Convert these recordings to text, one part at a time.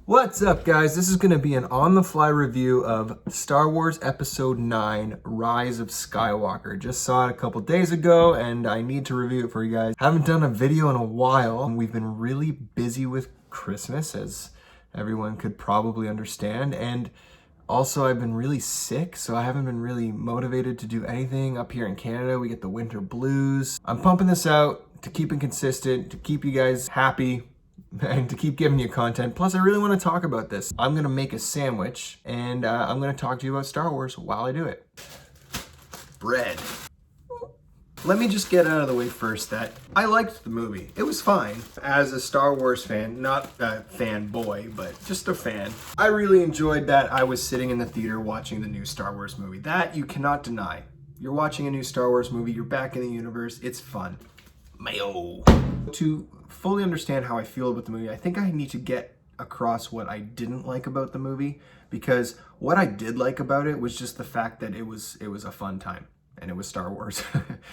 What's up, guys? This is going to be an on-the-fly review of Star Wars Episode 9, Rise of Skywalker. Just saw it a couple days ago, and I need to review it for you guys. Haven't done a video in a while. We've been really busy with Christmas, as everyone could probably understand, and also I've been really sick, so I haven't been really motivated to do anything. Up here in Canada, we get the winter blues. I'm pumping this out to keep it consistent, to keep you guys happy, and to keep giving you content. Plus, I really want to talk about this. I'm going to make a sandwich, and I'm going to talk to you about Star Wars while I do it. Bread. Let me just get out of the way first that I liked the movie. It was fine. As a Star Wars fan, not a fanboy, but just a fan, I really enjoyed that I was sitting in the theater watching the new Star Wars movie. That you cannot deny. You're watching a new Star Wars movie, you're back in the universe, it's fun. Mayo. To fully understand how I feel about the movie, I think I need to get across what I didn't like about the movie, because what I did like about it was just the fact that it was a fun time and it was Star Wars.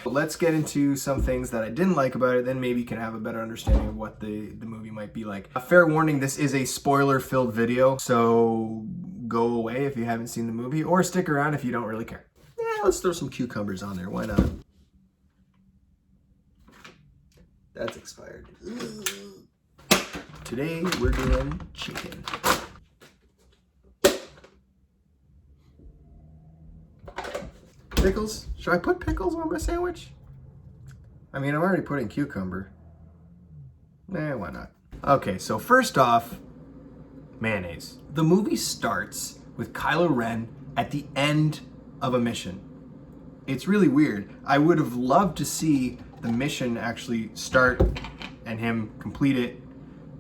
Let's get into some things that I didn't like about it, then maybe you can have a better understanding of what the movie might be like. A fair warning, this is a spoiler-filled video, so go away if you haven't seen the movie, or stick around if you don't really care. Yeah, let's throw some cucumbers on there, why not? That's expired. Today we're doing chicken. Pickles? Should I put pickles on my sandwich? I mean, I'm already putting cucumber. Why not? Okay, so first off, mayonnaise. The movie starts with Kylo Ren at the end of a mission. It's really weird. I would have loved to see the mission actually start and him complete it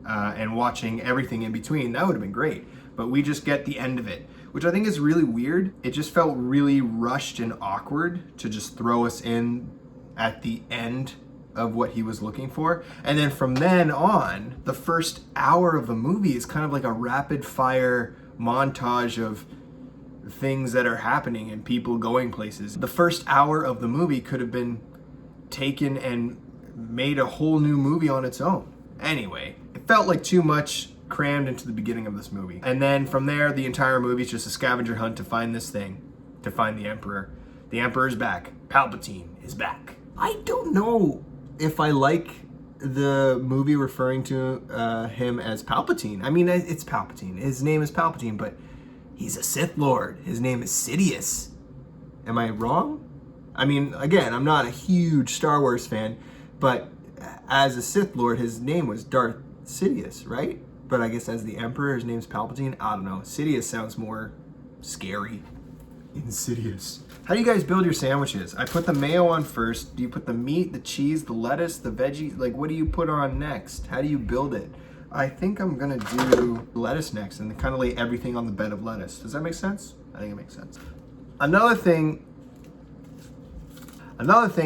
and watching everything in between. That would have been great. But we just get the end of it, which I think is really weird. It just felt really rushed and awkward to just throw us in at the end of what he was looking for. And then from then on, the first hour of the movie is kind of like a rapid fire montage of things that are happening and people going places. The first hour of the movie could have been taken and made a whole new movie on its own. Anyway, it felt like too much crammed into the beginning of this movie. And then from there, the entire movie is just a scavenger hunt to find this thing, to find the Emperor. The Emperor's back. Palpatine is back. I don't know if I like the movie referring to him as Palpatine. I mean, it's Palpatine. His name is Palpatine, but he's a Sith Lord. His name is Sidious. Am I wrong? I mean, again, I'm not a huge Star Wars fan, but as a Sith Lord, his name was Darth Sidious, right? But I guess as the Emperor, his name's Palpatine. I don't know. Sidious sounds more scary. Insidious. How do you guys build your sandwiches? I put the mayo on first. Do you put the meat, the cheese, the lettuce, the veggies? Like, what do you put on next? How do you build it? I think I'm gonna do lettuce next and kind of lay everything on the bed of lettuce. Does that make sense? I think it makes sense. Another thing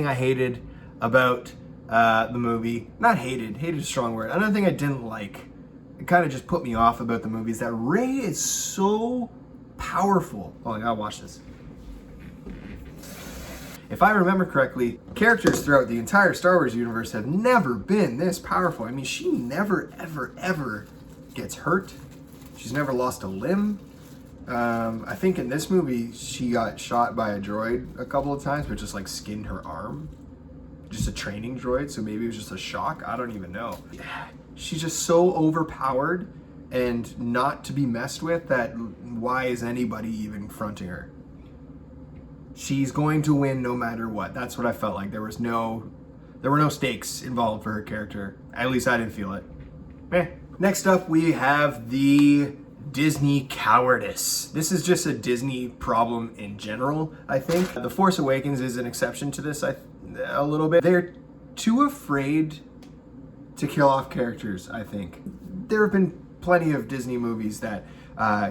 I hated about the movie, not hated is a strong word. Another thing I didn't like, it kind of just put me off about the movie, is that Rey is so powerful. Oh, I gotta watch this. If I remember correctly, characters throughout the entire Star Wars universe have never been this powerful. I mean, she never, ever gets hurt. She's never lost a limb. I think in this movie, she got shot by a droid a couple of times, but just like skinned her arm. Just a training droid, so maybe it was just a shock. I don't even know. She's just so overpowered and not to be messed with that why is anybody even fronting her? She's going to win no matter what. That's what I felt like. There were no stakes involved for her character. At least I didn't feel it. Next up, we have the Disney cowardice. This is just a Disney problem in general, I think. The Force Awakens is an exception to this, a little bit. They're too afraid to kill off characters, I think. There have been plenty of Disney movies that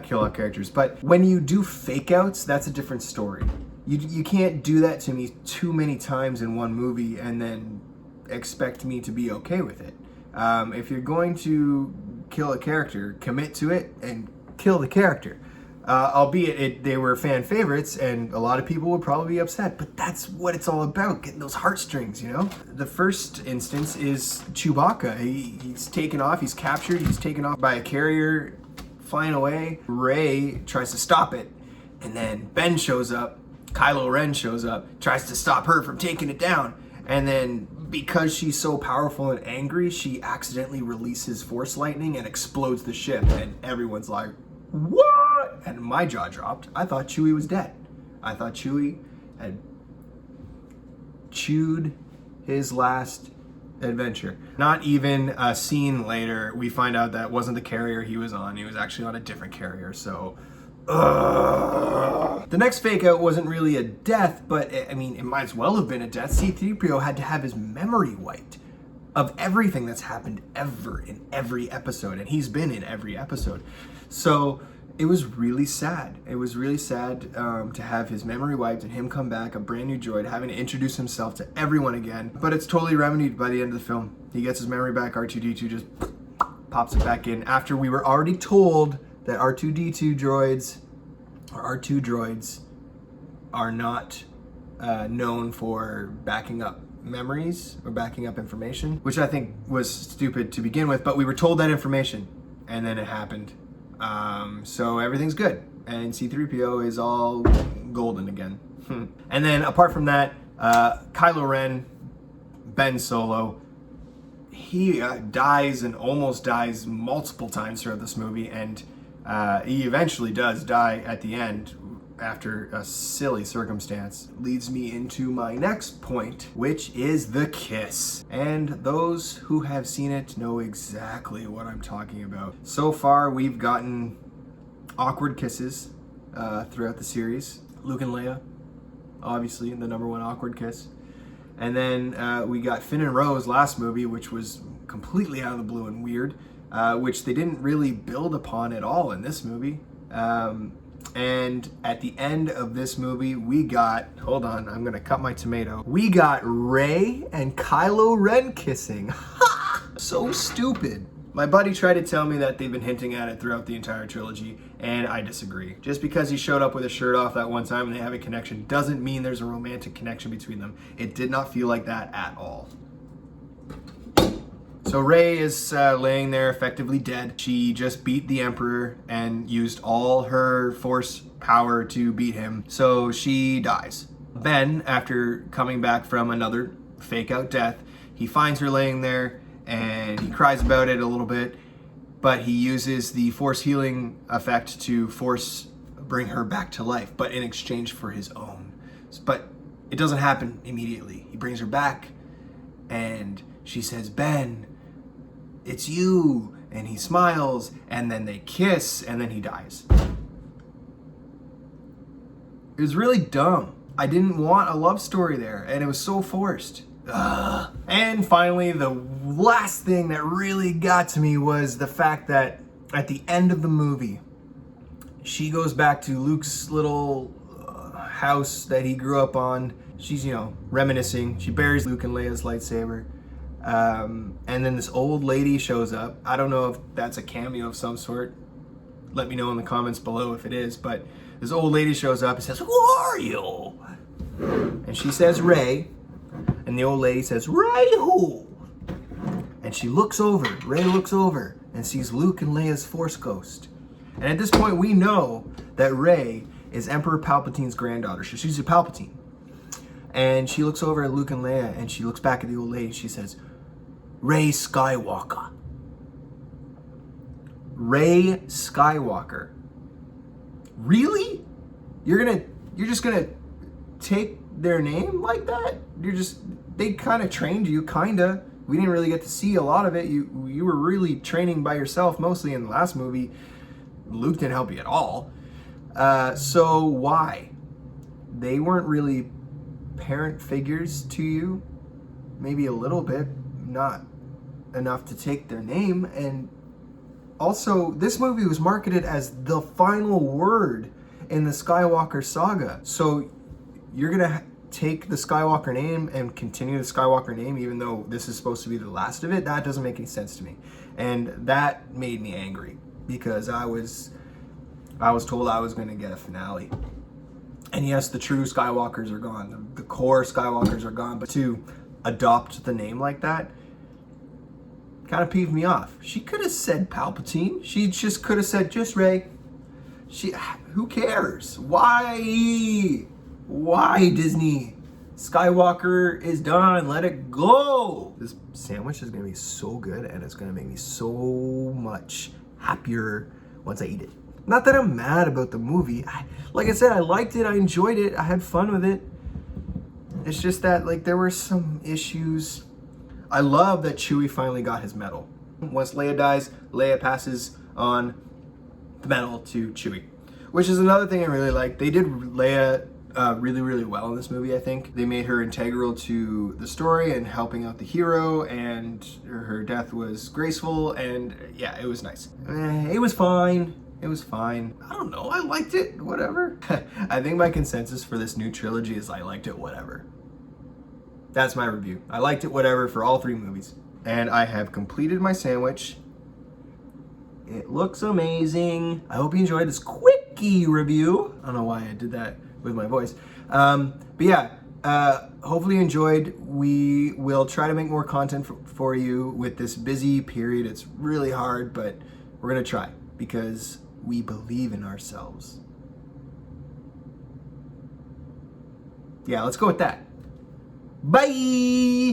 kill off characters, but when you do fake outs, that's a different story. You can't do that to me too many times in one movie and then expect me to be okay with it. If you're going to kill a character, commit to it and kill the character. Albeit they were fan favorites and a lot of people would probably be upset, but that's what it's all about, getting those heartstrings, you know? The first instance is Chewbacca. He's taken off, he's captured, he's taken off by a carrier flying away. Rey tries to stop it, and then Ben shows up. Kylo Ren shows up, tries to stop her from taking it down. And then because she's so powerful and angry, she accidentally releases Force lightning and explodes the ship. And everyone's like, what? And my jaw dropped. I thought Chewie was dead. I thought Chewie had chewed his last adventure. Not even a scene later, we find out that wasn't the carrier he was on. He was actually on a different carrier. So, the next fake out wasn't really a death, but I mean, it might as well have been a death. C-3PO had to have his memory wiped of everything that's happened ever in every episode, and he's been in every episode. So it was really sad. It was really sad to have his memory wiped and him come back, a brand new droid, having to introduce himself to everyone again. But it's totally remedied by the end of the film. He gets his memory back, R2-D2 just pops it back in after we were already told that R2-D2 droids, or R2 droids, are not known for backing up memories or backing up information, which I think was stupid to begin with, but we were told that information, and then it happened. So everything's good, and C-3PO is all golden again. And then apart from that, Kylo Ren, Ben Solo, he dies and almost dies multiple times throughout this movie, and he eventually does die at the end after a silly circumstance. Leads me into my next point, which is the kiss. And those who have seen it know exactly what I'm talking about. So far, we've gotten awkward kisses throughout the series. Luke and Leia, obviously, the number one awkward kiss. And then we got Finn and Rose last movie, which was completely out of the blue and weird. Which they didn't really build upon at all in this movie. And at the end of this movie, we got, hold on, I'm gonna cut my tomato. We got Rey and Kylo Ren kissing. So stupid. My buddy tried to tell me that they've been hinting at it throughout the entire trilogy, and I disagree. Just because he showed up with his shirt off that one time and they have a connection doesn't mean there's a romantic connection between them. It did not feel like that at all. So Rey is laying there effectively dead. She just beat the Emperor and used all her Force power to beat him. So she dies. Ben, after coming back from another fake out death, he finds her laying there and he cries about it a little bit, but he uses the Force healing effect to bring her back to life, but in exchange for his own. But it doesn't happen immediately. He brings her back and she says, Ben, it's you, and he smiles, and then they kiss, and then he dies. It was really dumb. I didn't want a love story there, and it was so forced. Ugh. And finally, the last thing that really got to me was the fact that at the end of the movie, she goes back to Luke's little house that he grew up on. She's, reminiscing. She buries Luke and Leia's lightsaber. And then this old lady shows up. I don't know if that's a cameo of some sort. Let me know in the comments below if it is. But this old lady shows up and says, "Who are you?" And she says, "Rey." And the old lady says, "Rey who?" And she looks over. Rey looks over and sees Luke and Leia's Force ghost. And at this point, we know that Rey is Emperor Palpatine's granddaughter. She's a Palpatine. And she looks over at Luke and Leia and she looks back at the old lady. She says, Rey Skywalker. Rey Skywalker. Really? You're just gonna take their name like that? They kind of trained you, kinda. We didn't really get to see a lot of it. You were really training by yourself, mostly in the last movie. Luke didn't help you at all. So why? They weren't really parent figures to you. Maybe a little bit, not enough to take their name. And also, this movie was marketed as the final word in the Skywalker saga. So you're gonna take the Skywalker name and continue the Skywalker name even though this is supposed to be the last of it? That doesn't make any sense to me. And that made me angry because I was told I was gonna get a finale. And yes, the true Skywalkers are gone. The core Skywalkers are gone. But to adopt the name like that, kind of peeved me off. She could have said Palpatine. She just could have said just Rey. Who cares? Why? Why, Disney? Skywalker is done. Let it go. This sandwich is gonna be so good, and it's gonna make me so much happier once I eat it. Not that I'm mad about the movie. Like I said, I liked it. I enjoyed it. I had fun with it. It's just that, like, there were some issues. I love that Chewie finally got his medal. Once Leia dies, Leia passes on the medal to Chewie, which is another thing I really like. They did Leia really, really well in this movie, I think. They made her integral to the story and helping out the hero, and her death was graceful, and yeah, it was nice. It was fine. It was fine. I don't know, I liked it, whatever. I think my consensus for this new trilogy is I liked it, whatever. That's my review. I liked it, whatever, for all 3 movies. And I have completed my sandwich. It looks amazing. I hope you enjoyed this quickie review. I don't know why I did that with my voice. But yeah, hopefully you enjoyed. We will try to make more content for you with this busy period. It's really hard, but we're gonna try because we believe in ourselves. Yeah, let's go with that. Bye!